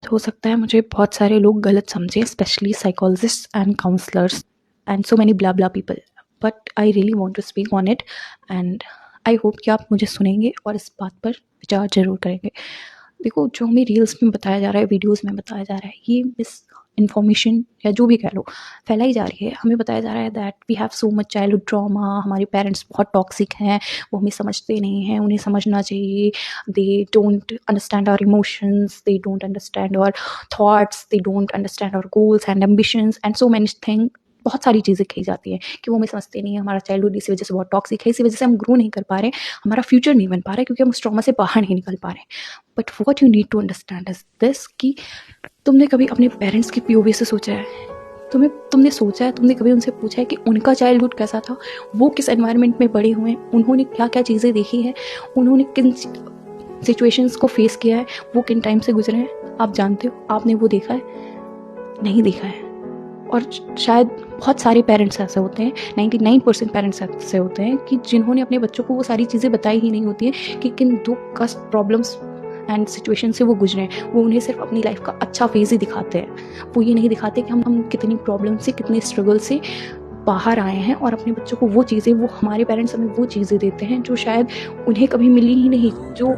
हो सकता है मुझे बहुत सारे लोग गलत समझें, specially psychologist and counsellors and so many blah blah people, but I really want to speak on it and I hope कि आप मुझे सुनेंगे और इस बात पर विचार ज़रूर करेंगे। देखो, जो हमें रील्स में बताया जा रहा है, वीडियोस में बताया जा रहा है, ये मिस इन्फॉर्मेशन या जो भी कह लो फैलाई जा रही है। हमें बताया जा रहा है that we have so much childhood trauma, हमारे पेरेंट्स बहुत टॉक्सिक हैं, वो हमें समझते नहीं हैं, उन्हें समझना चाहिए। They don't understand our emotions, they don't understand our thoughts, they don't understand our goals and ambitions and so many thing. बहुत सारी चीज़ें कही जाती हैं कि वो हमें समझते नहीं है, हमारा चाइल्डहुड इसी वजह से बहुत टॉक्सिक है, इसी वजह से हम ग्रो नहीं कर पा रहे, हमारा फ्यूचर नहीं बन पा रहा है क्योंकि हम उस ट्रॉमा से बाहर नहीं निकल पा रहे। But what you need to understand is this कि तुमने कभी अपने पेरेंट्स की पीओवी से सोचा है? तुमने सोचा है, तुमने कभी उनसे पूछा है कि उनका चाइल्डहुड कैसा था, वो किस एनवायरनमेंट में बड़े हुए हैं, उन्होंने क्या क्या चीज़ें देखी हैं, उन्होंने किन सिचुएशंस को फेस किया है, वो किन टाइम से गुजरे हैं? आप जानते हो? आपने वो देखा है? नहीं देखा है। और शायद बहुत सारे पेरेंट्स ऐसे होते हैं, 99% पेरेंट्स ऐसे होते हैं कि जिन्होंने अपने बच्चों को वो सारी चीज़ें बताई ही नहीं होती हैं कि किन दुख कष्ट प्रॉब्लम्स एंड सिचुएशन से वो गुजरे हैं। वो उन्हें सिर्फ अपनी लाइफ का अच्छा फेज़ ही दिखाते हैं। वो ये नहीं दिखाते कि हम कितनी प्रॉब्लम से, कितने स्ट्रगल से बाहर आए हैं, और अपने बच्चों को वो चीज़ें, वो हमारे पेरेंट्स हमें वो चीज़ें देते हैं जो शायद उन्हें कभी मिली ही नहीं, जो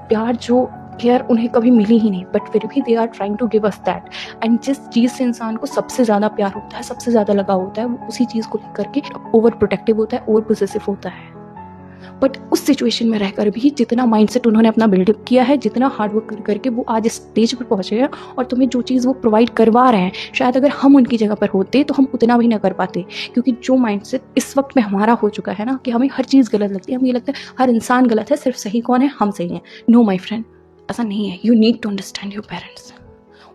प्यार, जो केयर उन्हें कभी मिली ही नहीं, बट फिर भी they are trying to give us that. And जिस चीज़ से इंसान को सबसे ज़्यादा प्यार होता है, सबसे ज़्यादा लगाव होता है, वो उसी चीज़ को लेकर के ओवर प्रोटेक्टिव होता है, ओवर पोजेसिव होता है। बट उस सिचुएशन में रहकर भी जितना माइंडसेट उन्होंने अपना बिल्डअप किया है, जितना हार्डवर्क कर करके वो आज इस स्टेज पर पहुंचे हैं, और तुम्हें जो चीज़ वो प्रोवाइड करवा रहे हैं, शायद अगर हम उनकी जगह पर होते तो हम उतना भी ना कर पाते। क्योंकि जो माइंडसेट इस वक्त में हमारा हो चुका है ना, कि हमें हर चीज़ गलत लगती है, हमें ये लगता है हर इंसान गलत है, सिर्फ सही कौन है? हम सही हैं। नो माई फ्रेंड, ऐसा नहीं है। You need to understand your parents.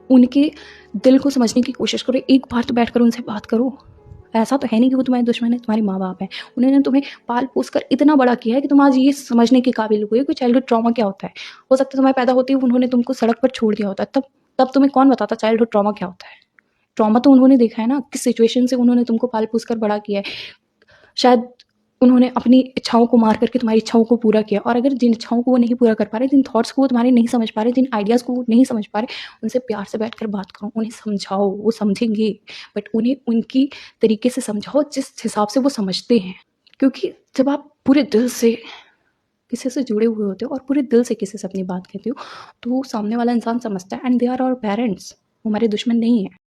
उनके दिल को समझने की कोशिश करो, एक बार तो बैठकर उनसे बात करो। ऐसा तो है नहीं कि वो तुम्हारे दुश्मन है, तुम्हारे माँ बाप हैं। उन्होंने तुम्हें पाल पोस कर इतना बड़ा किया है कि तुम आज ये समझने के काबिल हुए कि चाइल्डहुड ट्रॉमा क्या होता है। हो सकता है तुम्हारे पैदा होते ही उन्होंने तुमको सड़क पर छोड़ दिया होता है, तब तब तुम्हें कौन बताता चाइल्डहुड ट्रॉमा क्या होता है? ट्रॉमा तो उन्होंने देखा है ना, किस सिचुएशन से उन्होंने तुमको पाल पोस कर बड़ा किया है। शायद उन्होंने अपनी इच्छाओं को मार करके तुम्हारी इच्छाओं को पूरा किया, और अगर जिन इच्छाओं को वो नहीं पूरा कर पा रहे, जिन थॉट्स को वो तुम्हारे नहीं समझ पा रहे, जिन आइडियाज़ को वो नहीं समझ पा रहे, उनसे प्यार से बैठकर बात करो, उन्हें समझाओ, वो समझेंगे। बट उन्हें उनकी तरीके से समझाओ जिस हिसाब से वो समझते हैं। क्योंकि जब आप पूरे दिल से किसी से जुड़े हुए होते हो और पूरे दिल से किसी से अपनी बात कहते हो, तो सामने वाला इंसान समझता है। And they are our parents, वो हमारे दुश्मन नहीं है।